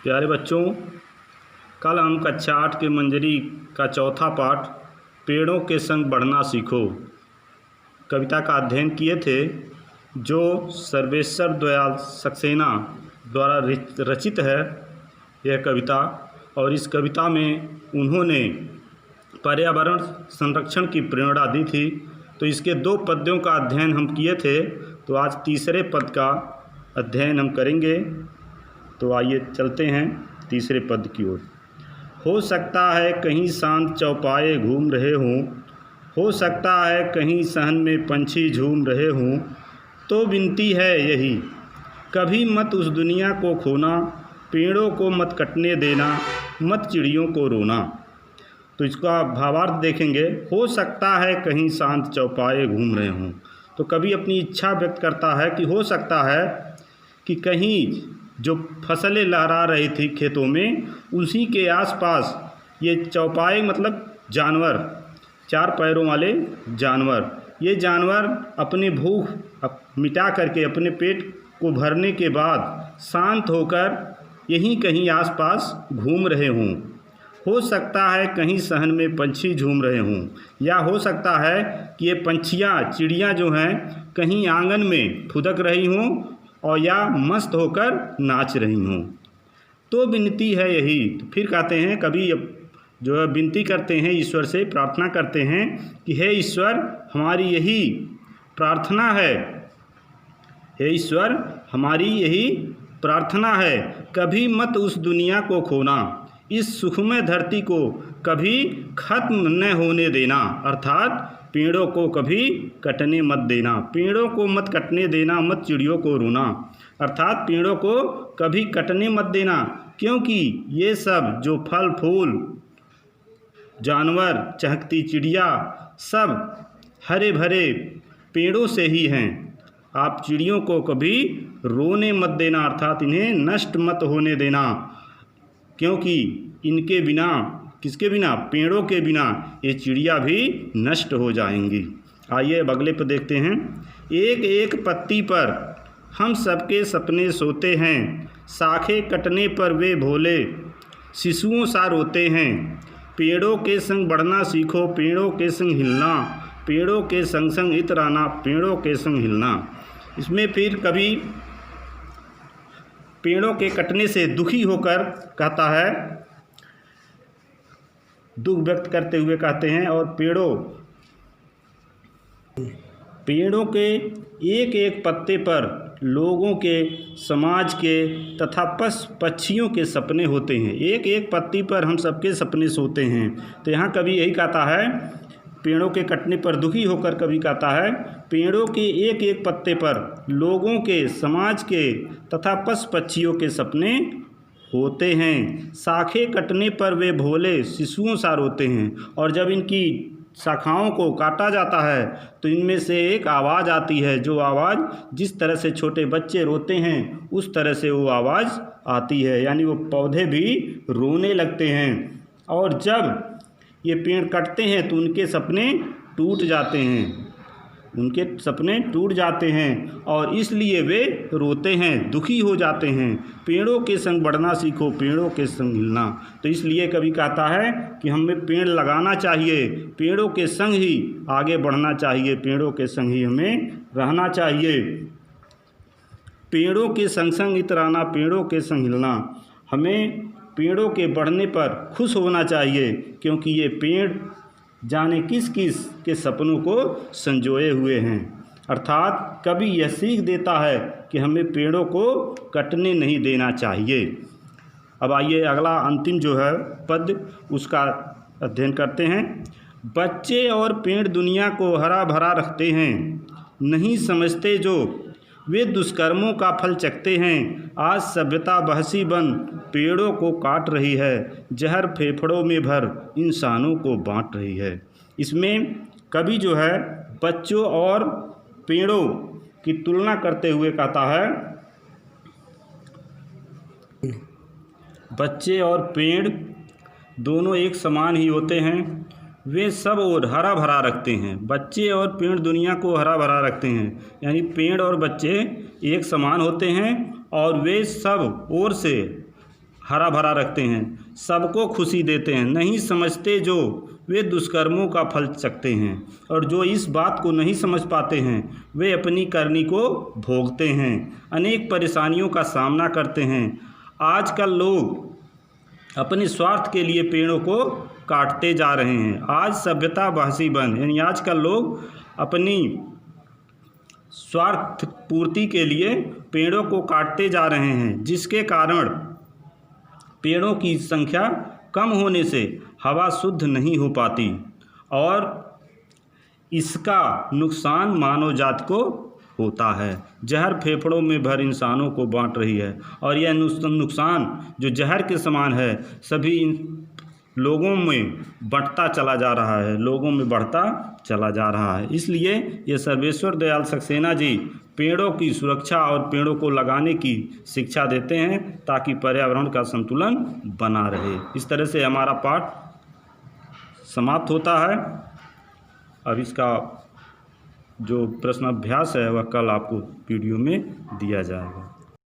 प्यारे बच्चों, कल हम कक्षा 8 के मंजरी का चौथा पाठ पेड़ों के संग बढ़ना सीखो कविता का अध्ययन किए थे, जो सर्वेश्वर दयाल सक्सेना द्वारा रचित है यह कविता। और इस कविता में उन्होंने पर्यावरण संरक्षण की प्रेरणा दी थी। तो इसके 2 पद्यों का अध्ययन हम किए थे, तो आज तीसरे पद का अध्ययन हम करेंगे। तो आइए चलते हैं तीसरे पद की ओर। हो सकता है कहीं शांत चौपाए घूम रहे हों, हो सकता है कहीं सहन में पंछी झूम रहे हों, तो विनती है यही कभी मत उस दुनिया को खोना, पेड़ों को मत कटने देना, मत चिड़ियों को रोना। तो इसका भावार्थ देखेंगे। हो सकता है कहीं शांत चौपाए घूम रहे हों, तो कभी अपनी इच्छा व्यक्त करता है कि हो सकता है कि कहीं जो फसलें लहरा रही थी खेतों में, उसी के आसपास ये चौपाए मतलब जानवर, 4 पैरों वाले जानवर, ये जानवर अपनी भूख मिटा करके अपने पेट को भरने के बाद शांत होकर यहीं कहीं आसपास घूम रहे हों। हो सकता है कहीं सहन में पंछी झूम रहे हों, या हो सकता है कि ये पंछियाँ, चिड़ियाँ जो हैं कहीं आंगन में फुदक रही हों और या मस्त होकर नाच रही हों। तो विनती है यही। तो फिर कहते हैं, कभी जो है विनती करते हैं, ईश्वर से प्रार्थना करते हैं कि हे ईश्वर, हमारी यही प्रार्थना है, हे ईश्वर हमारी यही प्रार्थना है, कभी मत उस दुनिया को खोना, इस सुखमय धरती को कभी खत्म न होने देना। अर्थात पेड़ों को कभी कटने मत देना, पेड़ों को मत कटने देना, मत चिड़ियों को रोना। अर्थात पेड़ों को कभी कटने मत देना, क्योंकि ये सब जो फल फूल, जानवर, चहकती चिड़िया, सब हरे भरे पेड़ों से ही हैं। आप चिड़ियों को कभी रोने मत देना, अर्थात इन्हें नष्ट मत होने देना, क्योंकि इनके बिना, किसके बिना? पेड़ों के बिना ये चिड़िया भी नष्ट हो जाएंगी। आइए अब अगले पर देखते हैं। एक एक पत्ती पर हम सबके सपने सोते हैं, शाखे कटने पर वे भोले शिशुओं सा रोते हैं। पेड़ों के संग बढ़ना सीखो, पेड़ों के संग हिलना, पेड़ों के संग संग इतराना, पेड़ों के संग हिलना। इसमें फिर कभी पेड़ों के कटने से दुखी होकर कहता है, दुख व्यक्त करते हुए कहते हैं, और पेड़ों के एक एक पत्ते पर लोगों के, समाज के तथा पक्षियों के सपने होते हैं। एक एक पत्ती पर हम सबके सपने सोते हैं। तो यहाँ कभी यही कहता है, पेड़ों के कटने पर दुखी होकर कभी कहता है, पेड़ों के एक एक पत्ते पर लोगों के, समाज के तथा पक्षियों के सपने होते हैं। शाखे कटने पर वे भोले शिशुओं सा रोते हैं। और जब इनकी शाखाओं को काटा जाता है तो इनमें से एक आवाज़ आती है, जो आवाज़ जिस तरह से छोटे बच्चे रोते हैं उस तरह से वो आवाज़ आती है, यानी वो पौधे भी रोने लगते हैं। और जब ये पेड़ कटते हैं तो उनके सपने टूट जाते हैं, उनके सपने टूट जाते हैं और इसलिए वे रोते हैं, दुखी हो जाते हैं। पेड़ों के संग बढ़ना सीखो, पेड़ों के संग हिलना। तो इसलिए कभी कहता है कि हमें पेड़ लगाना चाहिए, पेड़ों के संग ही आगे बढ़ना चाहिए, पेड़ों के संग ही हमें रहना चाहिए। पेड़ों के संग संग इतराना, पेड़ों के संग हिलना। हमें पेड़ों के बढ़ने पर खुश होना चाहिए, क्योंकि ये पेड़ जाने किस किस के सपनों को संजोए हुए हैं। अर्थात कभी यह सीख देता है कि हमें पेड़ों को कटने नहीं देना चाहिए। अब आइए अगला अंतिम जो है पद, उसका अध्ययन करते हैं। बच्चे और पेड़ दुनिया को हरा भरा रखते हैं, नहीं समझते जो वे दुष्कर्मों का फल चखते हैं। आज सभ्यता बहसी बन पेड़ों को काट रही है, जहर फेफड़ों में भर इंसानों को बांट रही है। इसमें कवि जो है बच्चों और पेड़ों की तुलना करते हुए कहता है, बच्चे और पेड़ दोनों एक समान ही होते हैं, वे सब ओर हरा भरा रखते हैं। बच्चे और पेड़ दुनिया को हरा भरा रखते हैं, यानी पेड़ और बच्चे एक समान होते हैं और वे सब ओर से हरा भरा रखते हैं, सबको खुशी देते हैं, नहीं समझते जो वे दुष्कर्मों का फल चखते हैं, और जो इस बात को नहीं समझ पाते हैं वे अपनी करनी को भोगते हैं, अनेक परेशानियों का सामना करते हैं। आजकल लोग अपने स्वार्थ के लिए पेड़ों को काटते जा रहे हैं। आज सभ्यता बहसी बंद, यानी आजकल लोग अपनी स्वार्थ पूर्ति के लिए पेड़ों को काटते जा रहे हैं, जिसके कारण पेड़ों की संख्या कम होने से हवा शुद्ध नहीं हो पाती और इसका नुकसान मानव जाति को होता है। जहर फेफड़ों में भर इंसानों को बांट रही है और यह नुकसान जो जहर के समान है सभी लोगों में बढ़ता चला जा रहा है, लोगों में बढ़ता चला जा रहा है। इसलिए ये सर्वेश्वर दयाल सक्सेना जी पेड़ों की सुरक्षा और पेड़ों को लगाने की शिक्षा देते हैं ताकि पर्यावरण का संतुलन बना रहे। इस तरह से हमारा पाठ समाप्त होता है। अब इसका जो प्रश्न अभ्यास है वह कल आपको वीडियो में दिया जाएगा।